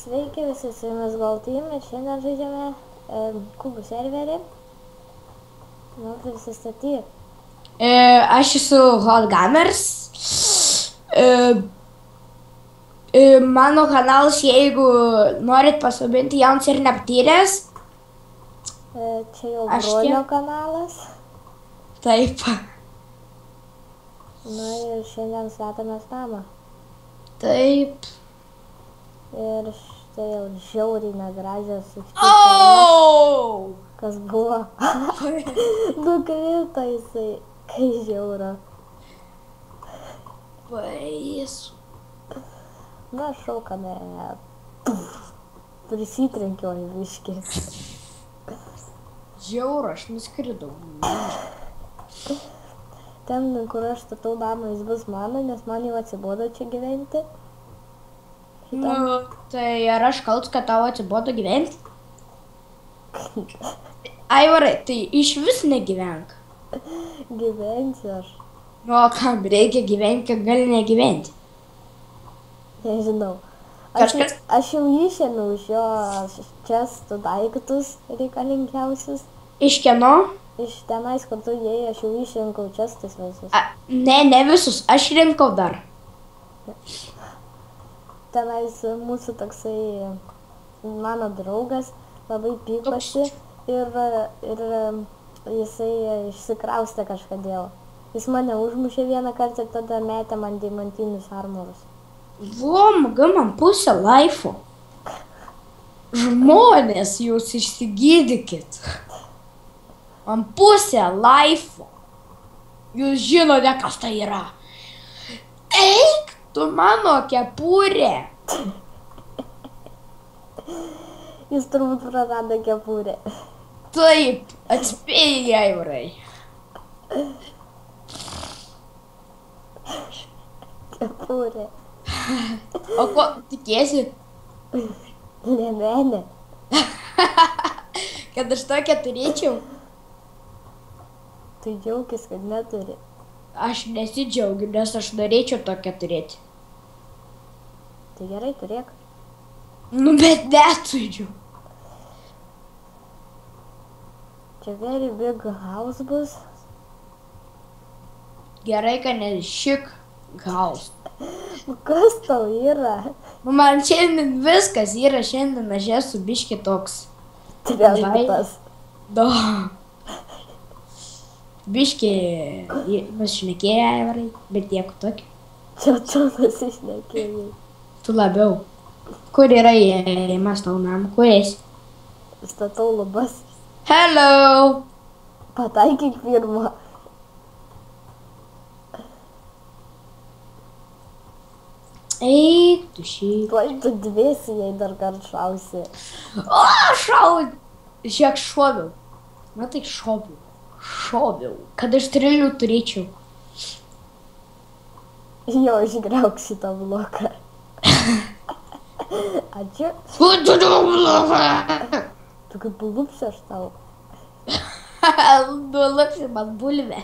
Sveiki visi, su jumis Galtim ir šiandien žaidžiame kubų serverį. Noriu prisistatyti. Aš esu Hotgamers. Mano kanalas, jeigu norit pasubinti jauns ir neptyrės. Čia jau Aš brolio kanalas. Taip. Na ir šiandien statomės namą. Taip. Ir štai jau žiauriai negražios ferma. Kas buvo? Nukrito jisai. Kai žiaura. Baisu. Na šaukame. Prisitrenkiau į biškį. Žiauru, aš nuskridau. Ten, kur aš statau namą, jis bus mano, nes man jau atsibodo čia gyventi. Nu, tai ar aš kaltas, kad tau atsibodo gyventi? Aivarai, tai iš vis negyvenk. Gyvensiu aš. Nu, o kam reikia gyventi, kad gali negyventi? Nežinau. Aš jau išėmiau iš jo čestų daiktus reikalingiausius. Iš kieno? Iš tenais, kur tu įėjai, aš jau išrinkau čestus visus. Ne visus, aš rinkau dar. Tenais mūsų toksai mano draugas labai pykosi ir jisai išsikraustė kažkodėl. Jis mane užmušė vieną kartą ir tada metė man deimantinius armorus. Vomga man pusę laifo. Žmonės, jūs išsigydykit. Man pusę laifo. Jūs žinote, kas tai yra. Eik, tu mano kepurė. Jis turbūt prarado kepurę. Taip, atspėjai, Aivarai. Kepurė. O ko tikėsi? Liemenė. Kad aš tokią turėčiau? Tai džiaugis, kad neturi. Aš nesidžiaugiu, nes aš norėčiau tokią turėti. Tai gerai, turėk. Nu, bet neturiu. Čia very big house bus. Gerai, kad ne šik house. Kas tau yra? Man šiandien viskas yra, šiandien aš esu biški toks. Trenktas. Biški nušnekėjai, Aivarai, bet tiek tokį. Čia tu nusišnekėjai. Tu labiau. Kur yra įėjimas tau namą? Kur esi? Statau lubas. Hello! Pataikyk pirmą. Eik, tu šį. Tuoj tu dvėsi, jei dar kart šausi. O, Žiūrėk, šoviau. Na tai šoviau. Kad aš strėlių turėčiau. Jo, išgriauk šitą bloką. Ačiū. Tu kaip lupsi aš tau. Nulupsi man bulvę.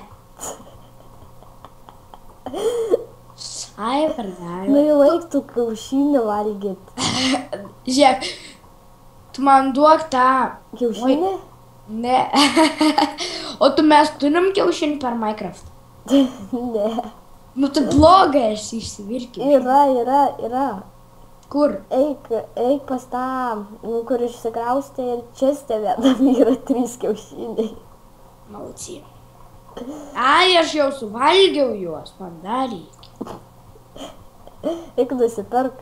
Ai, pardavė. Nu jau eik tu kiaušinį valgyt. Žiūrėk, tu man duok tą... Kiaušinį? Ne. O mes turim kiaušinį per Minecraft? Ne. Nu tai blogai, aš išsivirkiau. Yra. Kur? Eik pas tą, kur išsikraustė ir čia stebėdami yra 3 kiaušiniai. Malci. Ai, aš jau suvalgiau juos, man dar reikia. Eik nusipirk,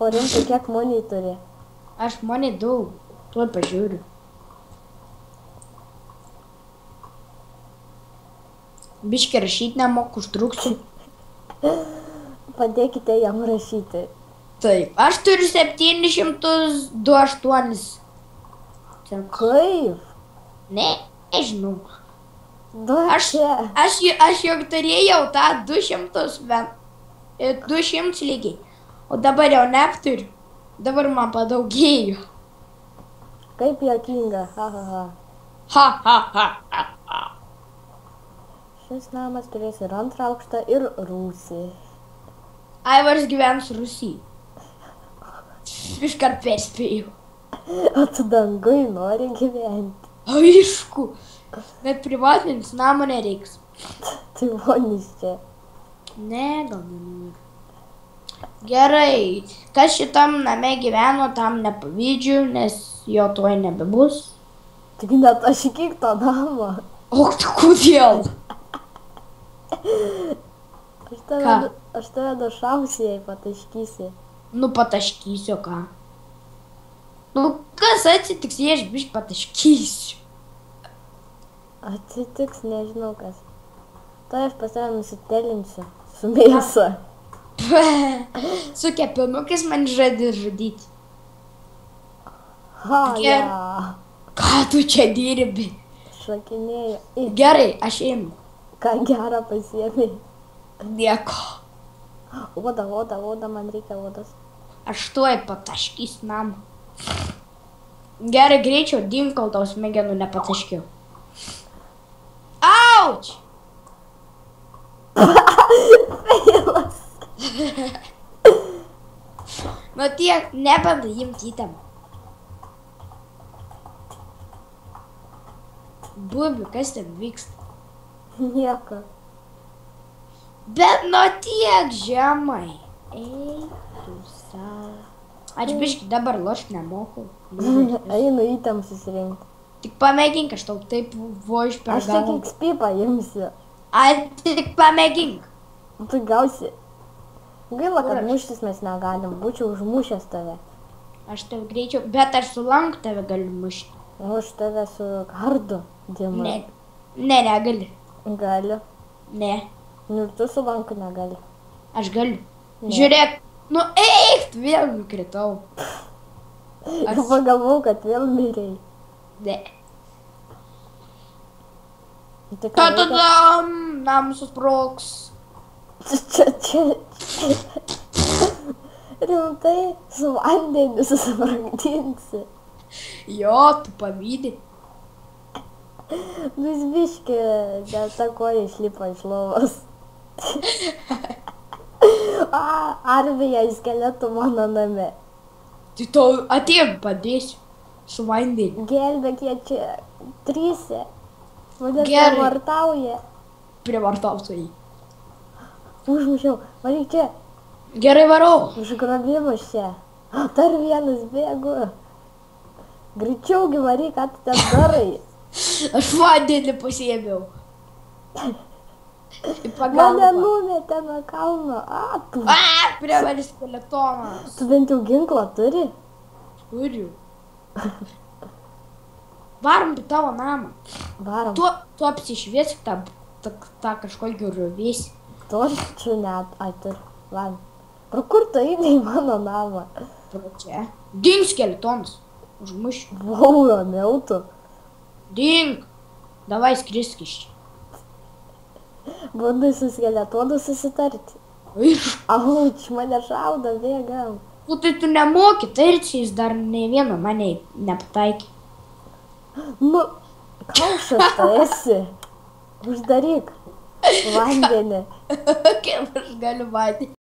o rimtai kiek money turi? Aš money daug, tuoj pažiūriu. Biškį rašyti nemoku, užtruksiu. Padėkite jam rašyti. Taip, aš turiu 728. Kaip? Nežinau. Aš jau turėjau tą 200 lygiai, o dabar jau neturiu. Dabar man padaugėjo. Kaip juokinga, Ha. Šis namas turės ir 2 aukštą ir rūsį. Aivaras gyvens Rusijai. Iškart perspėjau. O tu dangui nori gyventi. Aišku, bet privatins namo nereiks. Tai vonis čia. Ne, gal nenoriu. Gerai, kas šitam name gyveno, tam nepavydžiu, nes jo tuoj nebebus. Tik netašyk to namo. O kodėl? Aš tave nušausiu, jei pataškysi. Nu, pataškysiu ką. Nu, kas atsitiks, jei aš biškį pataškysiu? Atsitiks, nežinau kas. Tai aš pas tave nusitelinsiu. Su mėsa. Su kepinukais man žadi žudyti. Ha, Ger- ja. Ką tu čia dirbi? Šakinėju. Gerai, aš imu. Ką gerą pasiėmė. Nieko. Oda, man reikia odos. Aš tuoj pataškys namą. Gerai, greičiau, dink, kol tau smegenų nepataškiau. Auč! Feilas. Nu tiek, nebandai imti įtamą. Bubi, kas ten vyksta? Nieko. Bet nu tiek žemai. Ei, tu savo. Aš biškį dabar lošt nemoku. Einu įtam susirinkti. Tik pamėgink, aš tau taip vož per Aš tik galvą. XP paimsiu. Ai, tik pamėgink. Tu gausi. Gaila, Kur kad aš? muštis mes negalim. Būčiau užmušęs tave. Aš tau greičiau, bet aš su lanku tave galiu mušti. O aš tave su kardu, Dima. Ne, negali. Galiu. Ne, Nu ir tu su lanku negali. aš galiu. Ne. Žiūrėk, nu eik, vėl nukritau. Aš pagalvojau, kad vėl mirėjai. Ne. Tai ką reikia? Ta-ta-dam, namus susproks. Čia. Rimtai, su vandeniu susprogdinsi. Jo, tu pavydį. Nu jis biškį, dėl ta koja išlipo iš lovos. Arvija į skeletų mano name. Tai tau atėjom padėsiu. Su vandeniu. Gelbėk jie čia trysia. Mane Gerai. vartauja. Privartautojai. Užmušiau. Varyk čia. Gerai varau. Užgrobimus čia. Dar vienas bėgu. Greičiau gyvary, ką tu ten darai. Aš vandenį pasiėmiau. Į Mane pagalbą. numetė nuo kalno. Tu. Prievalis skeletonas. Tu bent jau ginklą turi? Turiu. Varom į tavo namą. Varom. Tu apsišviesk tą kažkokį ruvėsį. Torčių net. Ai, turi. Van. Pro kur tu eini į mano namą? Pro čia. Dink skeletonas. Užmušiu. Vau, ramiau tu. Dink. Davai skrisk iš čia. Bandai su skeletonu susitarti. Aišku. Auč, mane šaudo, bėgam. Nu tai tu nemoki, tarčiais dar ne vieno mane nepataikė. Nu, kaušas tu esi. Uždaryk vandenį. Kaip aš galiu matyti?